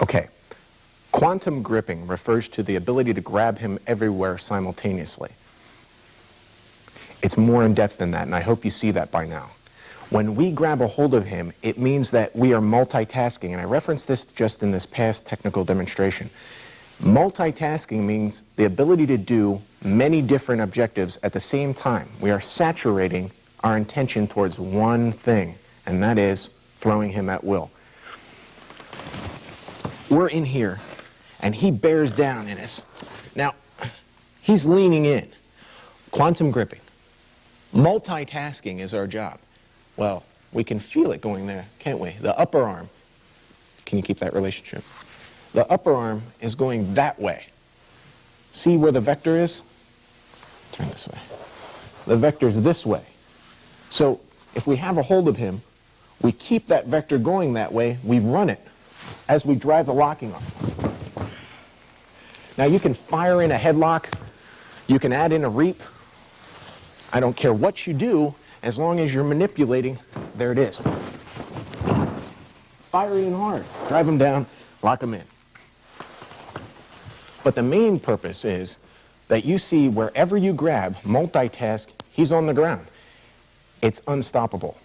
Okay. Quantum gripping refers to the ability to grab him everywhere simultaneously. It's more in depth than that, and I hope you see that by now. When we grab a hold of him, it means that we are multitasking, and I referenced this just in this past technical demonstration. Multitasking means the ability to do many different objectives at the same time. We are saturating our intention towards one thing, and that is throwing him at will. We're in here, and he bears down in us. Now, he's leaning in. Quantum gripping. Multitasking is our job. Well, we can feel it going there, can't we? The upper arm. Can you keep that relationship? The upper arm is going that way. See where the vector is? Turn this way. The vector is this way. So if we have a hold of him, we keep that vector going that way, we run it as we drive the locking arm. Now you can fire in a headlock, you can add in a reap. I don't care what you do, as long as you're manipulating, there it is. Fire in hard, drive him down, lock him in. But the main purpose is that you see wherever you grab, multitask, he's on the ground. It's unstoppable.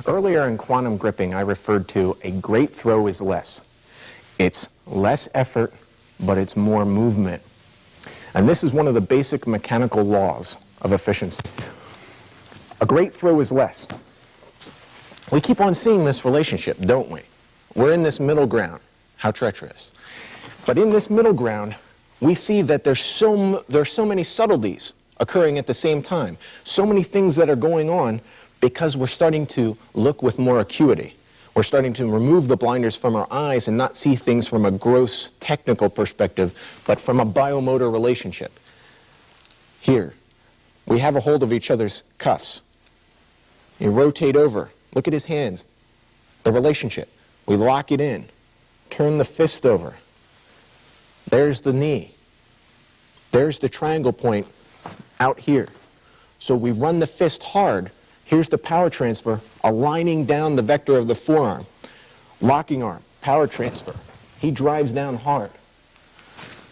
Earlier in quantum gripping, I referred to a great throw is less. It's less effort, but it's more movement. And this is one of the basic mechanical laws of efficiency. A great throw is less. We keep on seeing this relationship, don't we? We're in this middle ground. How treacherous. But in this middle ground, we see that there's so many subtleties occurring at the same time. So many things that are going on because we're starting to look with more acuity. We're starting to remove the blinders from our eyes and not see things from a gross technical perspective, but from a biomotor relationship. Here, we have a hold of each other's cuffs. You rotate over. Look at his hands. The relationship. We lock it in. Turn the fist over. There's the knee. There's the triangle point out here. So we run the fist hard. Here's the power transfer, aligning down the vector of the forearm. Locking arm, power transfer. He drives down hard.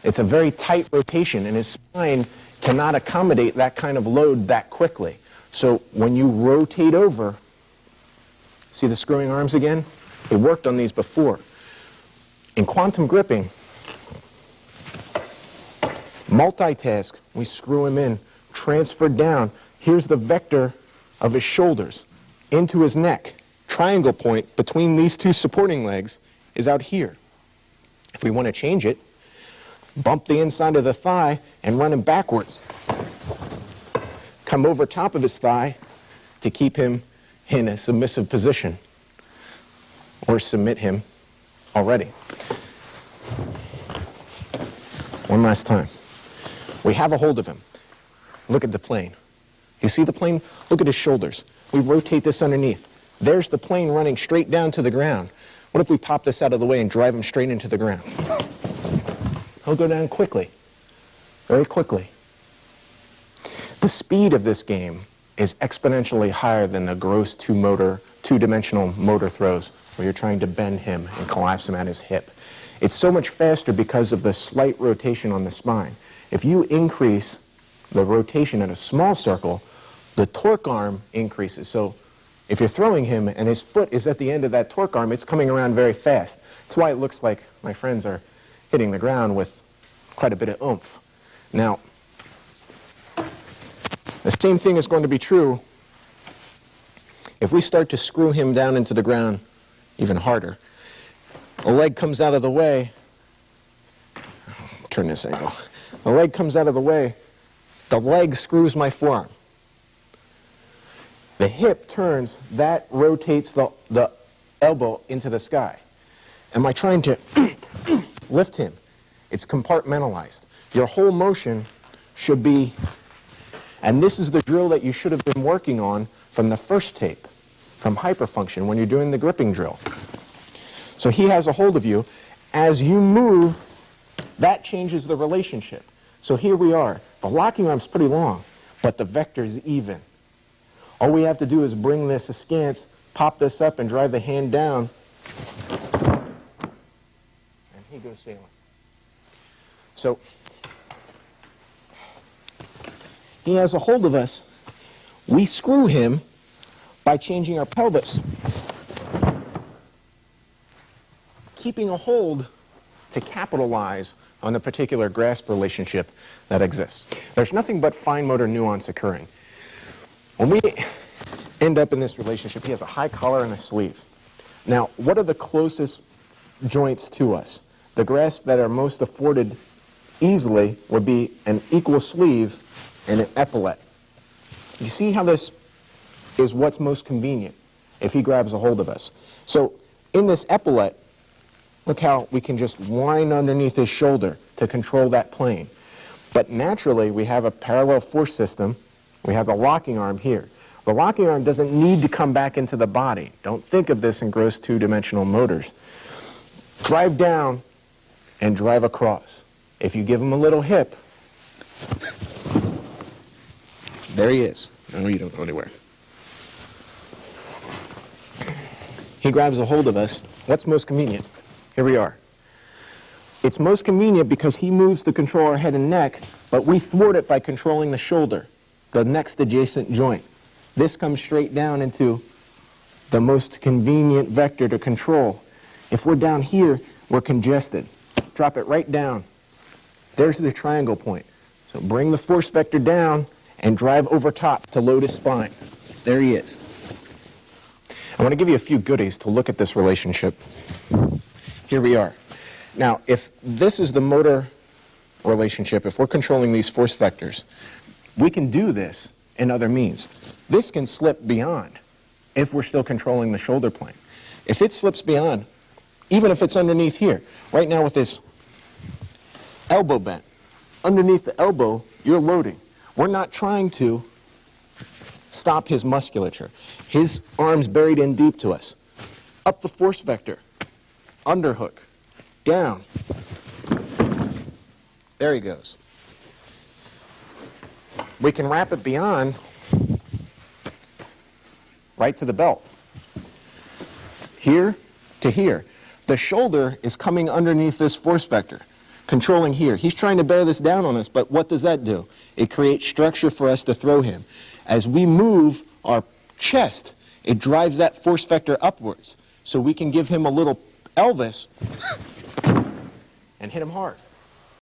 It's a very tight rotation, and his spine cannot accommodate that kind of load that quickly. So when you rotate over, see the screwing arms again? We worked on these before. In quantum gripping, multitask, we screw him in, transfer down. Here's the vector of his shoulders into his neck. Triangle point between these two supporting legs is out here. If we want to change it, bump the inside of the thigh and run him backwards. Come over top of his thigh to keep him in a submissive position, or submit him already. One last time. We have a hold of him. Look at the plane. You see the plane? Look at his shoulders. We rotate this underneath. There's the plane running straight down to the ground. What if we pop this out of the way and drive him straight into the ground? He'll go down quickly, very quickly. The speed of this game is exponentially higher than the gross two-dimensional motor throws where you're trying to bend him and collapse him at his hip. It's so much faster because of the slight rotation on the spine. If you increase the rotation in a small circle, the torque arm increases. So if you're throwing him and his foot is at the end of that torque arm, it's coming around very fast. That's why it looks like my friends are hitting the ground with quite a bit of oomph. Now, the same thing is going to be true if we start to screw him down into the ground even harder. The leg comes out of the way. Turn this angle. The leg comes out of the way. The leg screws my forearm. The hip turns, that rotates the elbow into the sky. Am I trying to lift him? It's compartmentalized. Your whole motion should be, and this is the drill that you should have been working on from the first tape, from hyperfunction, when you're doing the gripping drill. So he has a hold of you. As you move, that changes the relationship. So here we are. The locking arm's pretty long, but the vector's even. All we have to do is bring this askance, pop this up, and drive the hand down. he goes sailing. So he has a hold of us. We screw him by changing our pelvis, keeping a hold to capitalize on the particular grasp relationship that exists. There's nothing but fine motor nuance occurring. When we end up in this relationship, he has a high collar and a sleeve. Now, what are the closest joints to us? The grasp that are most afforded easily would be an equal sleeve and an epaulette. You see how this is what's most convenient if he grabs a hold of us. So in this epaulette, look how we can just wind underneath his shoulder to control that plane. But naturally, we have a parallel force system. We have the locking arm here. The locking arm doesn't need to come back into the body. Don't think of this in gross two-dimensional motors. Drive down and drive across. If you give him a little hip, there he is. No, you don't go anywhere. He grabs a hold of us. What's most convenient? Here we are. It's most convenient because he moves to control our head and neck, but we thwart it by controlling the shoulder, the next adjacent joint. This comes straight down into the most convenient vector to control. If we're down here, we're congested. Drop it right down. There's the triangle point. So bring the force vector down and drive over top to load his spine. There he is. I want to give you a few goodies to look at this relationship. Here we are. Now, if this is the motor relationship, if we're controlling these force vectors, we can do this in other means. This can slip beyond if we're still controlling the shoulder plane. If it slips beyond, even if it's underneath here, right now with this elbow bent, underneath the elbow, you're loading. We're not trying to stop his musculature. His arm's buried in deep to us. Up the force vector, underhook, down. There he goes. We can wrap it beyond, right to the belt. Here to here. The shoulder is coming underneath this force vector, controlling here. He's trying to bear this down on us, but what does that do? It creates structure for us to throw him. As we move our chest, it drives that force vector upwards, so we can give him a little Elvis and hit him hard.